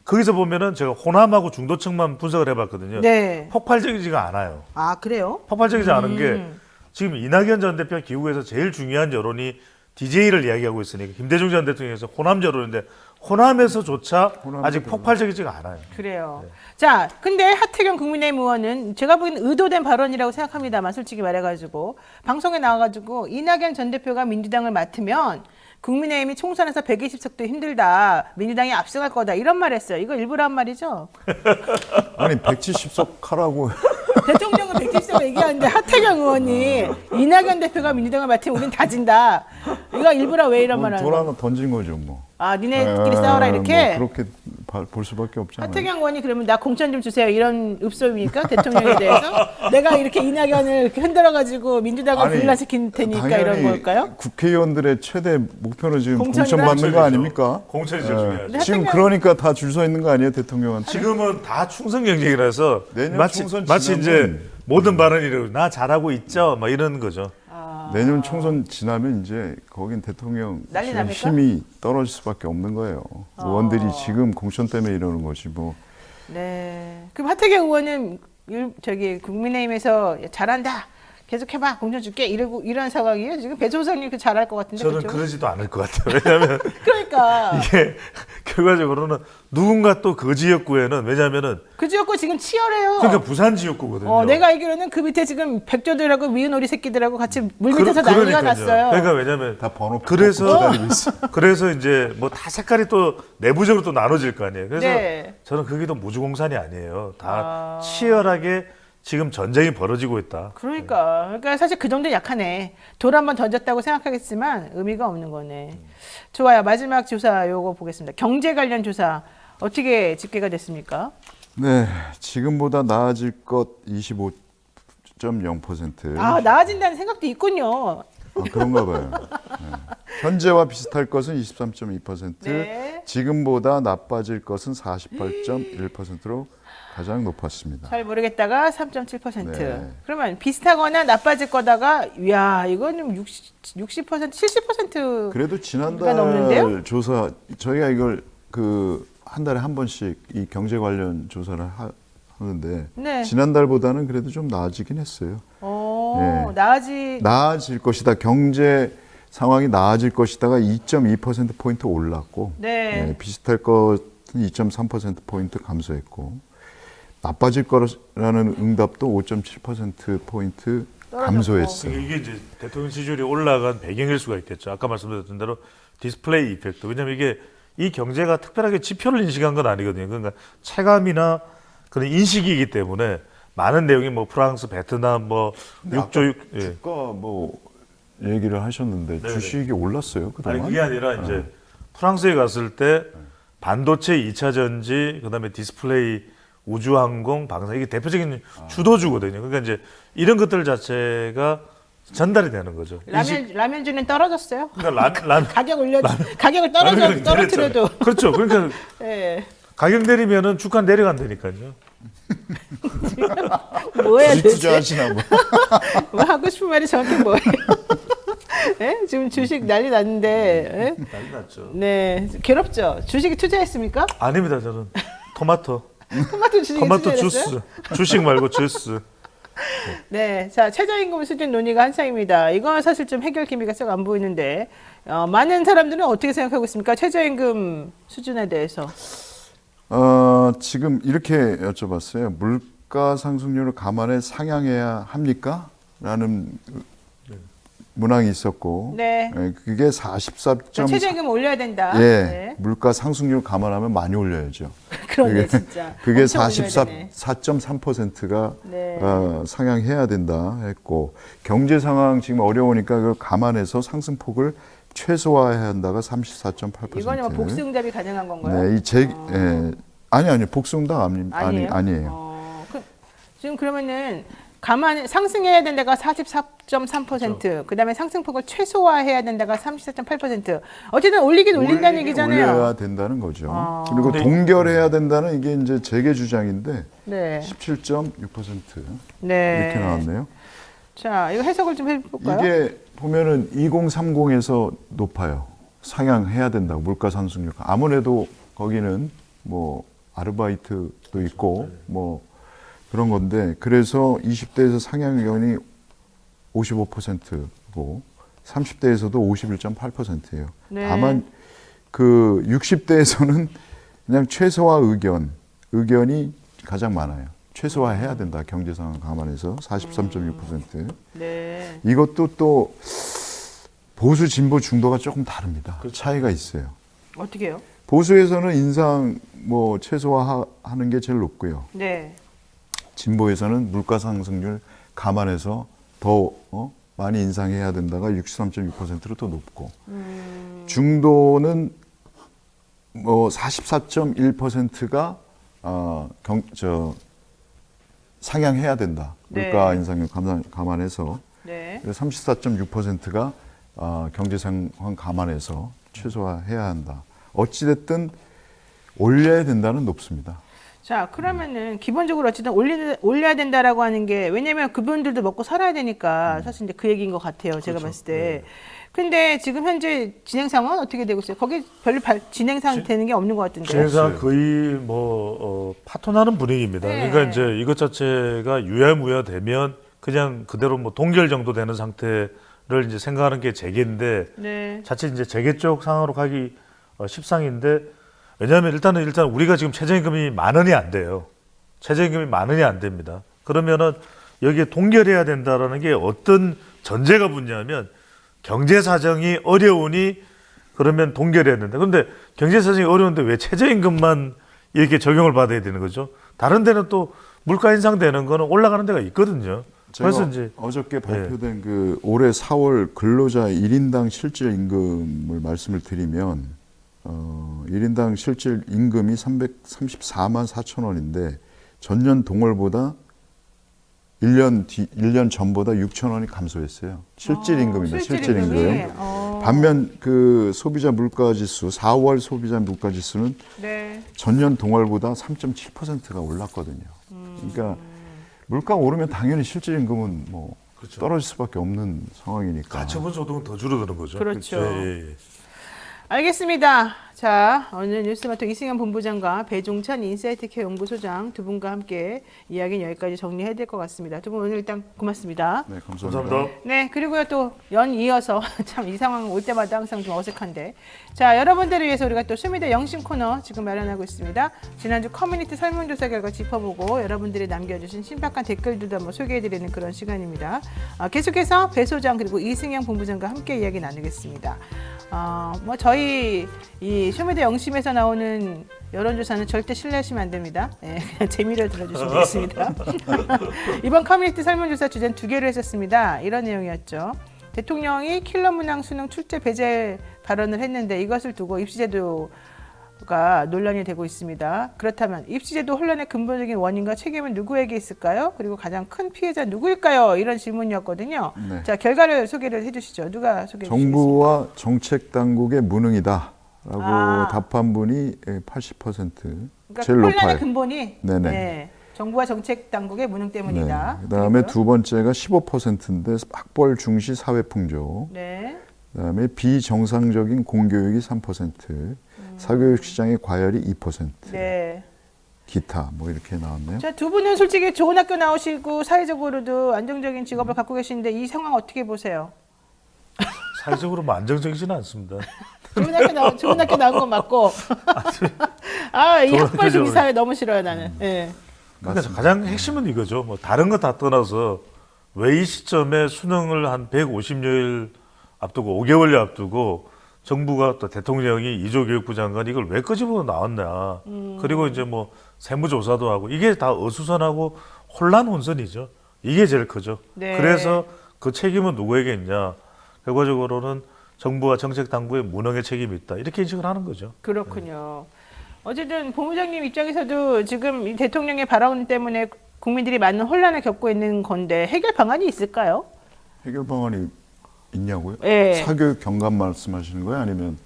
거기서 보면은 제가 호남하고 중도층만 분석을 해봤거든요. 네. 폭발적이지가 않아요. 아 그래요? 폭발적이지 않은 게 지금 이낙연 전 대표 기후에서 제일 중요한 여론이 DJ를 이야기하고 있으니까 김대중 전 대통령에서 호남저로인데 호남에서조차 아직 호남에서 폭발적이지가 않아요. 그래요. 자, 근데 하태경 국민의힘 의원은 제가 보기엔 의도된 발언이라고 생각합니다만 솔직히 말해가지고 방송에 나와가지고 이낙연 전 대표가 민주당을 맡으면 국민의힘이 총선에서 120석도 힘들다. 민주당이 압승할 거다. 이런 말 했어요. 이거 일부러 한 말이죠? 아니 170석 하라고. 대통령은 170석 얘기하는데 하태경 의원이 이낙연 대표가 민주당을 맡으면 우린 다 진다. 이거 일부러 왜 이런 말 하는 돌 거야? 하나 던진 거죠 뭐. 아, 니네끼리 싸워라 이렇게? 뭐 그렇게 볼 수밖에 없잖아요. 하태경 의원이 그러면 나 공천 좀 주세요 이런 읍소입니까? 대통령에 대해서? 내가 이렇게 이낙연을 이렇게 흔들어가지고 민주당을 아니, 분란시킬 테니까 이런 당연히 걸까요? 국회의원들의 최대 목표는 지금 공천이다? 공천 받는 거 아닙니까? 공천이 제일 중요하죠. 지금 하태경- 그러니까 다 줄 서 있는 거 아니에요 대통령한테? 지금은 다 충성 경쟁이라서 내년 마치 총선 이제 지나면- 모든 발언이 나 잘하고 있죠, 막 이런 거죠. 내년 총선 지나면 이제 거긴 대통령 난리 지금 납니까? 힘이 떨어질 수밖에 없는 거예요. 의원들이 지금 공천 때문에 이러는 것이 뭐 네. 그럼 하태경 의원은 저기 국민의힘에서 잘한다. 계속해봐. 공천 줄게. 이러고 이런 상황이에요. 지금 배소장님 그 잘할 것 같은데. 저는 그쵸? 그러지도 않을 것 같아요. 왜냐하면 그러니까 이게 결과적으로는 누군가 또 그 지역구에는 왜냐하면은 그 지역구 지금 치열해요. 그러니까 부산 지역구거든요. 내가 알기로는 그 밑에 지금 백조들하고 미운 오리 새끼들하고 같이 물 밑에서 난리가 그러니까요. 났어요. 그러니까 왜냐면 다 번호 그래서 뽑고 기다리고 있어. 그래서 이제 뭐 다 색깔이 또 내부적으로 또 나눠질 거 아니에요. 그래서 네. 저는 그게 또 무주공산이 아니에요. 다 치열하게 지금 전쟁이 벌어지고 있다. 그러니까 사실 그 정도 약하네. 돌 한번 던졌다고 생각하겠지만 의미가 없는 거네. 좋아요. 마지막 조사 요거 보겠습니다. 경제 관련 조사 어떻게 집계가 됐습니까? 네, 지금보다 나아질 것 25.0%. 아, 나아진다는 생각도 있군요. 그런가 봐요. 네. 현재와 비슷할 것은 23.2%, 네. 지금보다 나빠질 것은 48.1%로 가장 높았습니다. 잘 모르겠다가 3.7%. 네. 그러면 비슷하거나 나빠질 거다가 야, 이거는 60%, 70% 그래도 가 넘는데요? 지난달 조사 저희가 이걸 그 한 달에 한 번씩 이 경제 관련 조사를 하는데 네. 지난달보다는 그래도 좀 나아지긴 했어요. 네. 나아질 것이다. 경제 상황이 나아질 것이다가 2.2% 포인트 올랐고, 네. 비슷할 것은 2.3% 포인트 감소했고, 나빠질 거라는 응답도 5.7% 포인트 감소했어요. 이게 이제 대통령 지지율이 올라간 배경일 수가 있겠죠. 아까 말씀드렸던 대로 디스플레이 이펙트. 왜냐하면 이게 이 경제가 특별하게 지표를 인식한 건 아니거든요. 그러니까 체감이나 그런 인식이기 때문에 많은 내용이 뭐 프랑스, 베트남, 뭐 근데 6조 6. 예. 주가 뭐 얘기를 하셨는데 네네. 주식이 올랐어요 그동안. 아니 그게 아니라 이제 프랑스에 갔을 때 반도체 2차 전지, 그다음에 디스플레이, 우주항공, 방산 이게 대표적인 주도주거든요. 그러니까 이제 이런 것들 자체가 전달이 되는 거죠. 라면주는 떨어졌어요. 그러니까 라면 가격을 떨어뜨려도. 그렇죠. 그러니까 예. 가격 내리면은 주가 내려간다니까요. 뭐야 주식 대체? 투자하시나 뭐. 뭐 하고 싶은 말이 정확히 뭐예요? 예? 지금 주식 난리 났는데. 예? 난리 났죠. 네, 괴롭죠. 주식에 투자했습니까? 아닙니다. 저는 토마토 주식에 토마토 투자했어요? 주스. 주식 말고 주스. 네, 자 최저임금 수준 논의가 한창입니다. 이건 사실 좀 해결 기미가 썩 안 보이는데 많은 사람들은 어떻게 생각하고 있습니까? 최저임금 수준에 대해서. 지금 이렇게 여쭤봤어요. 물가 상승률을 감안해 상향해야 합니까? 라는 문항이 있었고, 네. 그게 44.4. 최저임금 올려야 된다. 예, 네. 물가 상승률 감안하면 많이 올려야죠. 그러네 진짜. 그게 엄청 올려야 되네. 44.3%가 네. 상향해야 된다 했고, 경제 상황 지금 어려우니까 그걸 감안해서 상승폭을 최소화해야 한다가 34.8%. 이거는 뭐 복수응답이 가능한 건가요? 네, 아니요, 복수응답 아니에요. 지금 그러면은 상승해야 된다가 44.3%, 그다음에 상승폭을 최소화해야 된다가 34.8%. 어쨌든 올리긴 올린다는 얘기잖아요. 올려야 된다는 거죠. 그리고 동결해야 된다는 이게 이제 재계 주장인데 네. 17.6% 네. 이렇게 나왔네요. 자, 이거 해석을 좀 해볼까요? 이게 보면은 2030에서 높아요. 상향해야 된다고 물가 상승률. 아무래도 거기는 뭐 아르바이트도 있고 뭐 그런 건데, 그래서 20대에서 상향 의견이 55%고 30대에서도 51.8%예요. 네. 다만 그 60대에서는 그냥 최소화 의견이 가장 많아요. 최소화해야 된다. 경제 상황 감안해서 43.6%. 네. 이것도 또 보수 진보 중도가 조금 다릅니다. 그 차이가 있어요. 어떻게 해요? 보수에서는 인상 뭐 최소화하는 게 제일 높고요. 네. 진보에서는 물가 상승률 감안해서 더 많이 인상해야 된다가 63.6%로 더 높고 중도는 뭐 44.1%가 상향해야 된다. 네. 물가 인상률 감안해서 네. 34.6%가 경제 상황 감안해서 최소화해야 한다. 어찌됐든 올려야 된다는 높습니다. 자, 그러면은 기본적으로 어쨌든 올려야 된다라고 하는 게 왜냐면 그분들도 먹고 살아야 되니까 사실 이제 그 얘기인 것 같아요. 제가 그렇죠. 봤을 때. 근데 지금 현재 진행 상황은 어떻게 되고 있어요? 거기 별로 진행 되는 게 없는 것 같은데. 진행상 거의 파토나는 분위기입니다. 네. 그러니까 이제 이것 자체가 유야무야 되면 그냥 그대로 뭐 동결 정도 되는 상태를 이제 생각하는 게 재계인데 네. 자칫 이제 재계 쪽 상황으로 가기 십상인데 왜냐하면 일단 우리가 지금 최저임금이 10,000원이 안 돼요. 최저임금이 10,000원이 안 됩니다. 그러면은 여기에 동결해야 된다라는 게 어떤 전제가 붙냐면 경제 사정이 어려우니 그러면 동결해야 된다. 그런데 경제 사정이 어려운데 왜 최저임금만 이렇게 적용을 받아야 되는 거죠? 다른 데는 또 물가 인상되는 거는 올라가는 데가 있거든요. 그래서 이제 어저께 발표된 그 올해 4월 근로자 1인당 실질 임금을 말씀을 드리면 1인당 실질 임금이 334만 4천 원인데 전년 동월보다 1년 전보다 6천 원이 감소했어요. 실질 임금입니다. 실질 임금. 반면 그 소비자 물가 지수 4월 소비자 물가 지수는 네. 전년 동월보다 3.7%가 올랐거든요. 그러니까 물가 오르면 당연히 실질 임금은 뭐 그렇죠. 떨어질 수밖에 없는 상황이니까. 가처분 소득은 더 줄어드는 거죠. 그렇죠. 예. 알겠습니다. 자, 오늘 뉴스마토 이승현 본부장과 배종찬 인사이트케어 연구소장 두 분과 함께 이야기는 여기까지 정리해야 될 것 같습니다. 두 분 오늘 일단 고맙습니다. 네, 감사합니다. 감사합니다. 네, 그리고요 또 연 이어서 참 이 상황 올 때마다 항상 좀 어색한데 자, 여러분들을 위해서 우리가 또 수미대 영심 코너 지금 마련하고 있습니다. 지난주 커뮤니티 설문조사 결과 짚어보고 여러분들이 남겨주신 신박한 댓글들도 한번 소개해드리는 그런 시간입니다. 계속해서 배 소장 그리고 이승현 본부장과 함께 이야기 나누겠습니다. 뭐 저희 이 쇼미더 영심에서 나오는 여론조사는 절대 신뢰하시면 안 됩니다. 네, 그냥 재미를 들어주시면 되겠습니다. 이번 커뮤니티 설문조사 주제는 2개로 했었습니다. 이런 내용이었죠. 대통령이 킬러 문항 수능 출제 배제 발언을 했는데 이것을 두고 입시제도가 논란이 되고 있습니다. 그렇다면 입시제도 혼란의 근본적인 원인과 책임은 누구에게 있을까요? 그리고 가장 큰 피해자 누구일까요? 이런 질문이었거든요. 네. 자, 결과를 소개를 해주시죠. 누가 소개해 주시겠습니까? 정부와 정책 당국의 무능이다라고 아. 답한 분이 80% 그러니까 제일 혼란의 높아요. 근본이 네네. 네, 정부와 정책 당국의 무능 때문이다. 그다음에 그리고요? 두 번째가 15%인데 학벌 중시 사회 풍조. 네. 그다음에 비정상적인 공교육이 3%, 사교육 시장의 과열이 2%. 네. 기타 뭐 이렇게 나왔네요. 자, 두 분은 솔직히 좋은 학교 나오시고 사회적으로도 안정적인 직업을 갖고 계시는데 이 상황 어떻게 보세요? 사회적으로 뭐 안정적이지는 않습니다. 좋은 학교 나온 건 맞고. 이 좋은 학벌 중시 학교죠. 사회 너무 싫어요, 나는. 예. 그러니까 가장 핵심은 이거죠. 뭐 다른 거 다 떠나서 왜 이 시점에 수능을 한 150여일 앞두고 5개월여 앞두고 정부가 또 대통령이 이조 교육부 장관 이걸 왜 끄집어 나왔냐. 그리고 이제 뭐 세무조사도 하고 이게 다 어수선하고 혼란 혼선이죠. 이게 제일 크죠. 네. 그래서 그 책임은 누구에게 있냐. 결과적으로는 정부와 정책 당국의 무능의 책임이 있다. 이렇게 인식을 하는 거죠. 그렇군요. 어쨌든 본부장님 입장에서도 지금 이 대통령의 발언 때문에 국민들이 많은 혼란을 겪고 있는 건데 해결 방안이 있을까요? 해결 방안이 있냐고요? 예. 사교육 경감 말씀하시는 거예요? 아니면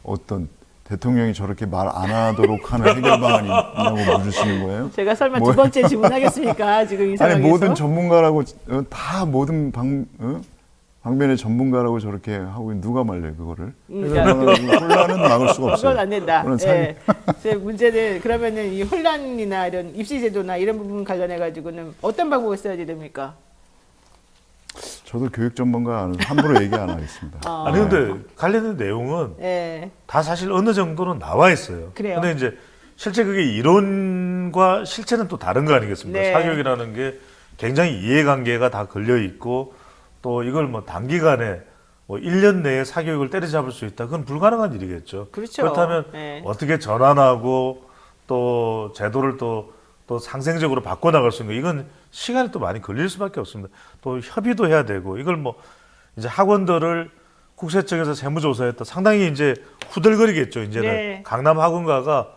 어떤 대통령이 저렇게 말 안 하도록 하는 해결 방안이 있냐고 물으시는 거예요? 제가 설마 두 번째 질문하겠습니까? 지금 이 아니 상황에서. 모든 전문가라고 다 모든 방면의 전문가라고 저렇게 하고 누가 말려요 그거를? 그러니까 혼란은 막을 수가 없어요. 그건 안 된다. 그건 예. 제 문제는 그러면은 이 혼란이나 이런 입시제도나 이런 부분 관련해 가지고는 어떤 방법을 써야 됩니까? 저도 교육 전문가 아니라서 함부로 얘기 안 하겠습니다. 아니 근데 관련된 내용은 예. 다 사실 어느 정도는 나와 있어요. 그래요. 근데 이제 실제 그게 이론과 실체는 또 다른 거 아니겠습니까? 네. 사교육이라는 게 굉장히 이해관계가 다 걸려 있고 또 이걸 뭐 단기간에 뭐 1년 내에 사교육을 때려잡을 수 있다. 그건 불가능한 일이겠죠. 그렇죠. 그렇다면 네. 어떻게 전환하고 또 제도를 또 상생적으로 바꿔나갈 수 있는 거 이건 시간이 또 많이 걸릴 수밖에 없습니다. 또 협의도 해야 되고 이걸 뭐 이제 학원들을 국세청에서 세무조사했다. 상당히 이제 후들거리겠죠. 이제는 네. 강남 학원가가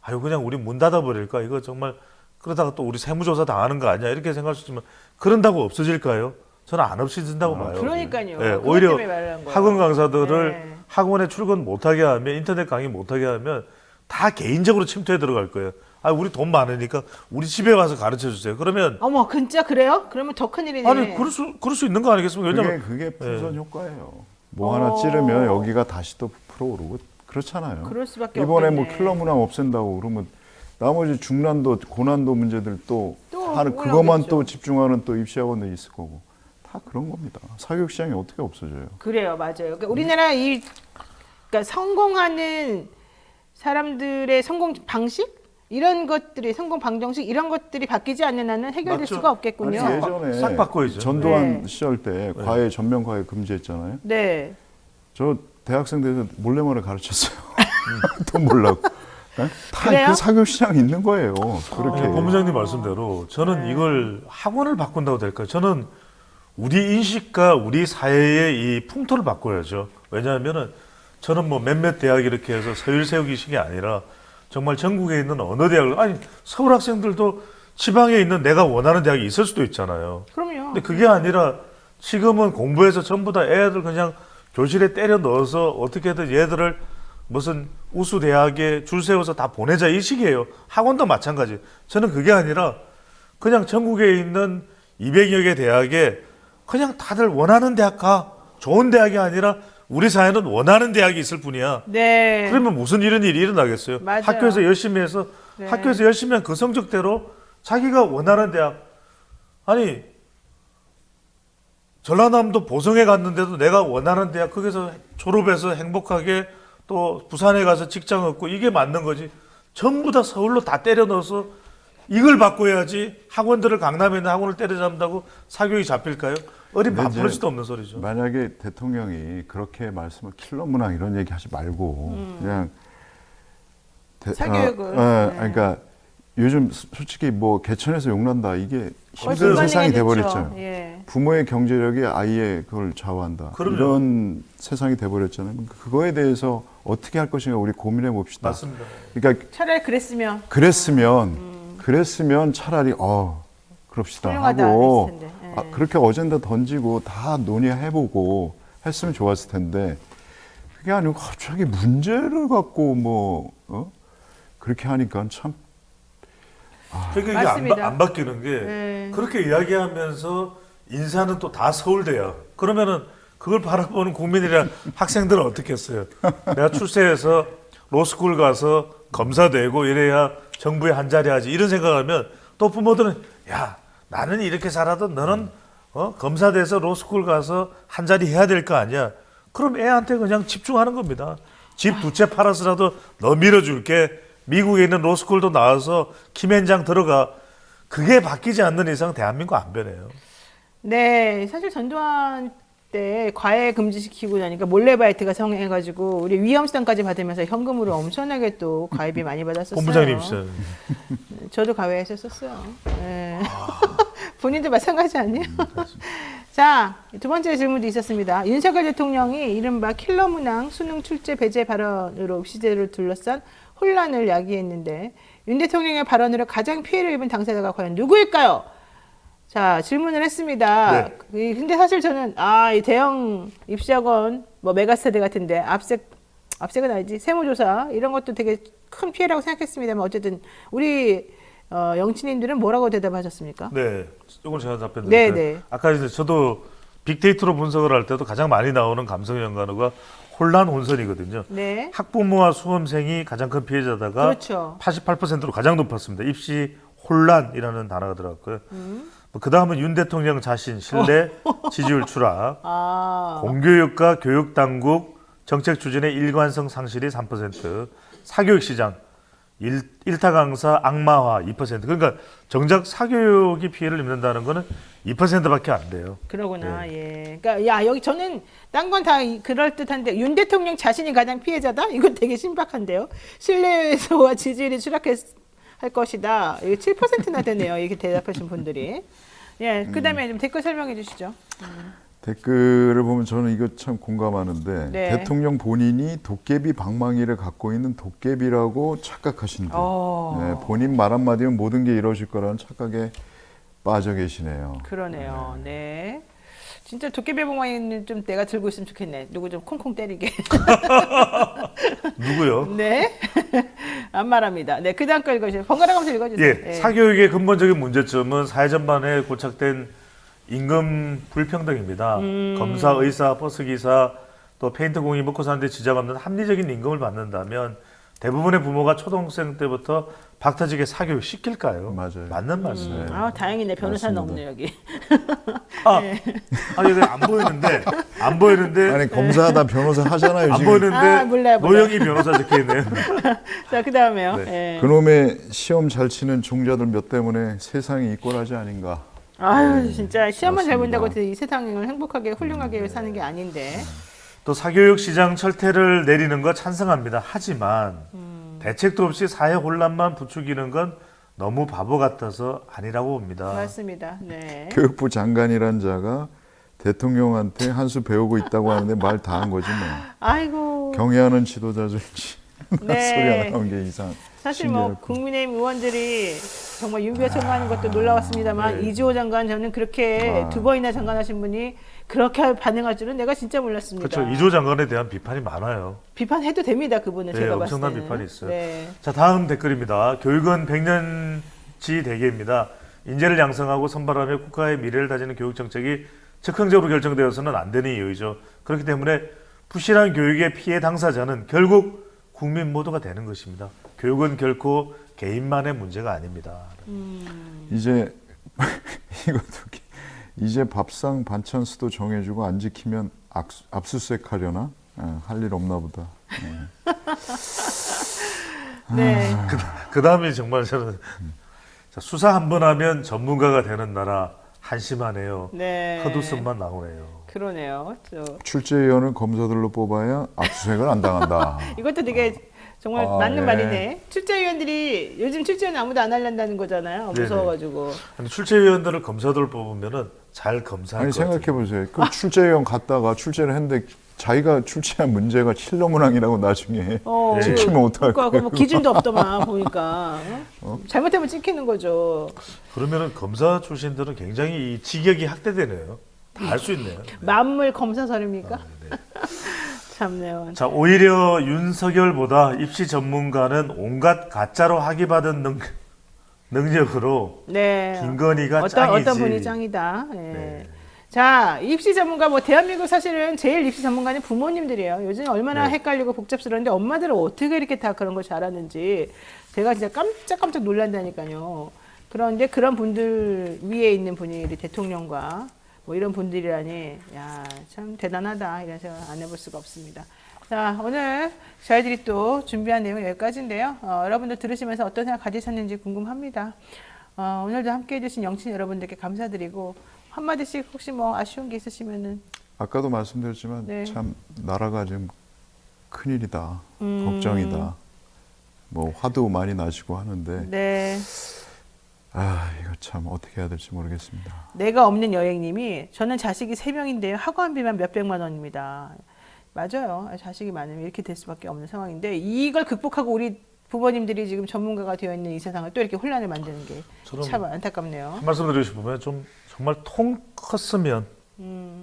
아유 그냥 우리 문 닫아버릴까 이거 정말 그러다가 또 우리 세무조사 당하는 거 아니야 이렇게 생각할 수 있지만 그런다고 없어질까요? 저는 안 없어진다고 봐요. 그러니까요. 예, 그것 오히려 때문에 말하는 거예요. 학원 강사들을 네. 학원에 출근 못하게 하면 인터넷 강의 못하게 하면 다 개인적으로 침투해 들어갈 거예요. 아 우리 돈 많으니까 우리 집에 와서 가르쳐 주세요. 그러면 어머, 진짜 그래요? 그러면 더 큰일이네. 아니 그럴 수 있는 거 아니겠습니까? 왜냐면 그게 풍선 효과예요. 뭐 하나 찌르면 여기가 다시 또 부풀어오르고 그렇잖아요. 그럴 수밖에 이번에 없겠네. 뭐 킬러 문항 없앤다고 그러면 나머지 중난도 고난도 문제들 또 하는 그것만 올라오겠죠. 또 집중하는 또 입시학원들이 있을 거고 다 그런 겁니다. 사교육 시장이 어떻게 없어져요? 그래요, 맞아요. 그러니까 우리나라 그러니까 성공하는 사람들의 성공 방식 이런 것들이 성공 방정식 이런 것들이 바뀌지 않는 한은 해결될 맞죠. 수가 없겠군요. 아니, 예전에 싹 바꿔야죠. 전두환 네. 시절 때 과외 전면 과외 금지했잖아요. 네. 저 대학생 때도 몰래몰래 가르쳤어요. 돈 몰라고. 네? 다 그래요? 그 사교육 시장이 있는 거예요. 그렇게. 본부장님 말씀대로 저는 네. 이걸 학원을 바꾼다고 될까요? 저는 우리 인식과 우리 사회의 이 풍토를 바꿔야죠. 왜냐하면은 저는 뭐 몇몇 대학 이렇게 해서 서열 세우기식이 아니라 정말 전국에 있는 어느 대학을 아니 서울 학생들도 지방에 있는 내가 원하는 대학이 있을 수도 있잖아요. 그럼요. 근데 그게 아니라 지금은 공부해서 전부 다 애들 그냥 교실에 때려 넣어서 어떻게든 얘들을 무슨 우수 대학에 줄 세워서 다 보내자 이 식이에요. 학원도 마찬가지. 저는 그게 아니라 그냥 전국에 있는 200여 개 대학에 그냥 다들 원하는 대학 가. 좋은 대학이 아니라 우리 사회는 원하는 대학이 있을 뿐이야. 네. 그러면 무슨 이런 일이 일어나겠어요? 맞아요. 학교에서 열심히 해서 네. 학교에서 열심히 한 그 성적대로 자기가 원하는 대학 아니 전라남도 보성에 갔는데도 내가 원하는 대학 거기서 졸업해서 행복하게 또 부산에 가서 직장 얻고 이게 맞는 거지. 전부 다 서울로 다 때려 넣어서 이걸 바꿔야지 학원들을 강남에 있는 학원을 때려잡는다고 사교육이 잡힐까요? 어린 근데 밥버릇도 이제 없는 소리죠. 만약에 대통령이 그렇게 말씀을 킬러 문항 이런 얘기 하지 말고 그냥 사교육을. 네. 그러니까 요즘 솔직히 뭐 개천에서 욕난다 이게 거의 힘든 불가능해졌죠. 세상이 돼버렸잖아요. 예. 부모의 경제력이 아이의 그걸 좌우한다. 그럼요. 이런 세상이 돼버렸잖아요. 그거에 대해서 어떻게 할 것인가 우리 고민해 봅시다. 맞습니다. 그러니까 차라리 그랬으면 그랬으면 차라리 그럽시다 훌륭하다 하고 그랬을 텐데. 예. 그렇게 어젠다 던지고 다 논의해보고 했으면 좋았을 텐데 그게 아니고 갑자기 문제를 갖고 그렇게 하니까 참 그러니까 맞습니다. 이게 안 바뀌는 게 네. 그렇게 이야기하면서 인사는 또 다 서울대야. 그러면은 그걸 바라보는 국민이랑 학생들은 어떻게 했어요? 내가 출세해서 로스쿨 가서 검사 되고 이래야 정부에 한 자리 하지 이런 생각하면 또 부모들은 야 나는 이렇게 살아도 너는 검사 돼서 로스쿨 가서 한 자리 해야 될 거 아니야. 그럼 애한테 그냥 집중하는 겁니다. 집 두 채 팔아서라도 너 밀어줄게. 미국에 있는 로스쿨도 나와서 김현장 들어가. 그게 바뀌지 않는 이상 대한민국 안 변해요. 네, 사실 전두환 때 과외 금지시키고 나니까 몰래바이트가 성행해가지고 우리 위험수당까지 받으면서 현금으로 엄청나게 또 과외비 많이 받았었어요. 본부장님이시잖아요. 저도 과외했었어요. 네. 본인도 마찬가지 아니에요? 자, 두 번째 질문도 있었습니다. 윤석열 대통령이 이른바 킬러 문항 수능 출제 배제 발언으로 입시제를 둘러싼 혼란을 야기했는데 윤 대통령의 발언으로 가장 피해를 입은 당사자가 과연 누구일까요? 자, 질문을 했습니다. 근데 사실 저는 이 대형 입시학원 메가스터디 같은데 압색은 아니지 세무조사 이런 것도 되게 큰 피해라고 생각했습니다만 어쨌든 우리 영친님들은 뭐라고 대답하셨습니까? 네, 이건 제가 답변드릴게요. 네. 아까 이제 저도 빅데이터로 분석을 할 때도 가장 많이 나오는 감성 연관어가 혼란 혼선이거든요. 네. 학부모와 수험생이 가장 큰 피해자다가 그렇죠. 88%로 가장 높았습니다. 입시 혼란이라는 단어가 들어갔고요. 그 다음은 윤 대통령 자신 신뢰 지지율 추락, 아, 공교육과 교육당국 정책 추진의 일관성 상실이 3%, 사교육 시장 일타 강사 악마화 2%. 그러니까 정작 사교육이 피해를 입는다는 거는 2%밖에 안 돼요. 그러구나. 예. 그러니까 야 여기 저는 딴 건 다 그럴 듯한데 윤 대통령 자신이 가장 피해자다? 이거 되게 신박한데요. 신뢰도와 지지율이 추락할 것이다. 이게 7%나 되네요. 이렇게 대답하신 분들이. 예. 그다음에 좀 댓글 설명해 주시죠. 댓글을 보면 저는 이거 참 공감하는데 네. 대통령 본인이 도깨비 방망이를 갖고 있는 도깨비라고 착각하신다. 네, 본인 말 한마디면 모든 게 이루어질 거라는 착각에 빠져 계시네요. 그러네요. 네. 진짜 도깨비 봉화에는 좀 내가 들고 있으면 좋겠네. 누구 좀 콩콩 때리게. 누구요? 네. 안 말합니다. 네. 그다음 거 읽어주세요. 번갈아 가면서 읽어주세요. 예, 사교육의 근본적인 문제점은 사회 전반에 고착된 임금 불평등입니다. 검사, 의사, 버스기사, 또 페인트 공이 먹고 사는데 지장 없는 합리적인 임금을 받는다면 대부분의 부모가 초등학생 때부터 박터지게 사교육 시킬까요? 맞아요. 맞는 말씀이에요. 아, 다행이네. 변호사는 맞습니다. 없네 여기. 아, 이거 안 보이는데, 안 보이는데, 아니 검사하다 변호사 하잖아요 안 지금. 보이는데, 아, 몰라요. 노영희 변호사 적혀 있네요. 자, 그다음에요. 네. 예. 그놈의 시험 잘 치는 종자들 몇 때문에 세상이 이꼴하지 아닌가. 아유, 진짜 시험만 잘 맞습니다. 본다고 이 세상을 행복하게 훌륭하게 사는 게 아닌데. 또 사교육 시장 철퇴를 내리는 거 찬성합니다. 하지만 대책도 없이 사회 혼란만 부추기는 건 너무 바보 같아서 아니라고 봅니다. 맞습니다. 네. 교육부 장관이란 자가 대통령한테 한 수 배우고 있다고 하는데 말 다 한 거지 뭐. 아이고. 경애하는 지도자들인지 네. 소리가 나온 게 이상. 사실 뭐 신기할 뿐. 국민의힘 의원들이 정말 윤비아 청구하는 것도 놀라웠습니다만 네. 이주호 장관 저는 그렇게 두 번이나 장관하신 분이 그렇게 반응할 줄은 내가 진짜 몰랐습니다. 그렇죠. 이조 장관에 대한 비판이 많아요. 비판해도 됩니다. 그분은 네, 제가 봤을 엄청난 때는. 비판이 있어요. 네. 자, 다음 댓글입니다. 교육은 100년치 대계입니다. 인재를 양성하고 선발하며 국가의 미래를 다지는 교육 정책이 즉흥적으로 결정되어서는 안 되는 이유죠. 그렇기 때문에 부실한 교육의 피해 당사자는 결국 국민 모두가 되는 것입니다. 교육은 결코 개인만의 문제가 아닙니다. 이제 이것도 이제 밥상 반찬 수도 정해주고 안 지키면 압수수색 하려나? 할 일 없나 보다. 네. 그 다음에 정말 저는 자, 수사 한 번 하면 전문가가 되는 나라 한심하네요. 네. 헛웃음만 나오네요. 그러네요. 출제위원을 검사들로 뽑아야 압수수색을 안 당한다. 이것도 되게 정말 맞는 예. 말이네. 출제위원들이 요즘 출제는 아무도 안 하려다는 거잖아요. 네네. 무서워가지고. 아니, 출제위원들을 검사들 뽑으면은 잘 검사할 아니 것 같아요. 생각해 보세요. 그 출제위원 갔다가 출제를 했는데 자기가 출제한 문제가 킬러문항이라고 나중에 찍히면 어떡할 그러니까 거예요? 뭐 기준도 없더만 보니까 잘못하면 찍히는 거죠. 그러면은 검사 출신들은 굉장히 이 직역이 학대되네요. 다 할 수 있네요. 만물 검사설입니까? 네. 참네요. 자, 오히려 윤석열보다 입시 전문가는 온갖 가짜로 학위받은 능력으로 네. 김건희가 짱이지. 어떤 분이 짱이다. 예. 네. 자, 입시 전문가 뭐 대한민국 사실은 제일 입시 전문가는 부모님들이에요. 요즘 얼마나 네. 헷갈리고 복잡스러운데 엄마들은 어떻게 이렇게 다 그런 걸 잘하는지 제가 진짜 깜짝깜짝 놀란다니까요. 그런데 그런 분들 위에 있는 분이 우리 대통령과 뭐 이런 분들이라니 야, 참 대단하다 이런 생각 안 해볼 수가 없습니다. 자, 오늘 저희들이 또 준비한 내용은 여기까지인데요. 여러분들 들으시면서 어떤 생각 가지셨는지 궁금합니다. 오늘도 함께해 주신 영친 여러분들께 감사드리고 한마디씩 혹시 뭐 아쉬운 게 있으시면은 아까도 말씀드렸지만 네. 참 나라가 지금 큰일이다. 걱정이다. 뭐 화도 많이 나시고 하는데 네. 이거 참 어떻게 해야 될지 모르겠습니다. 내가 없는 여행님이 저는 자식이 3명인데요. 학원비만 몇백만 원입니다. 맞아요. 자식이 많으면 이렇게 될 수밖에 없는 상황인데 이걸 극복하고 우리 부모님들이 지금 전문가가 되어 있는 이 세상을 또 이렇게 혼란을 만드는 게 참 안타깝네요. 한 말씀 드리고 싶으면 좀 정말 통 컸으면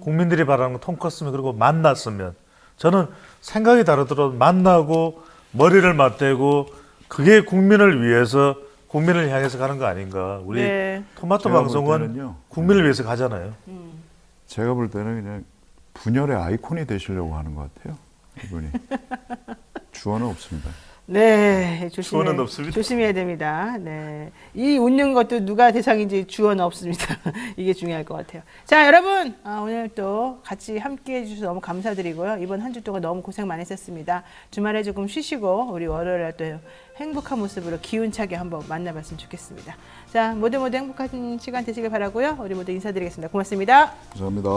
국민들이 바라는 거 통 컸으면 그리고 만났으면 저는 생각이 다르더라도 만나고 머리를 맞대고 그게 국민을 위해서 국민을 향해서 가는 거 아닌가. 우리 네. 토마토 제가 볼 방송은 때는요. 국민을 위해서 가잖아요. 제가 볼 때는 그냥 분열의 아이콘이 되시려고 하는 것 같아요. 이분이 주어는 없습니다. 네, 주어는 없습니다. 조심해야 됩니다. 네, 이 웃는 것도 누가 대상인지 주어는 없습니다. 이게 중요할 것 같아요. 자, 여러분 오늘 또 같이 함께해 주셔서 너무 감사드리고요. 이번 한 주 동안 너무 고생 많으셨습니다. 주말에 조금 쉬시고 우리 월요일에 또 행복한 모습으로 기운차게 한번 만나봤으면 좋겠습니다. 자, 모두 행복한 시간 되시길 바라고요. 우리 모두 인사드리겠습니다. 고맙습니다. 감사합니다.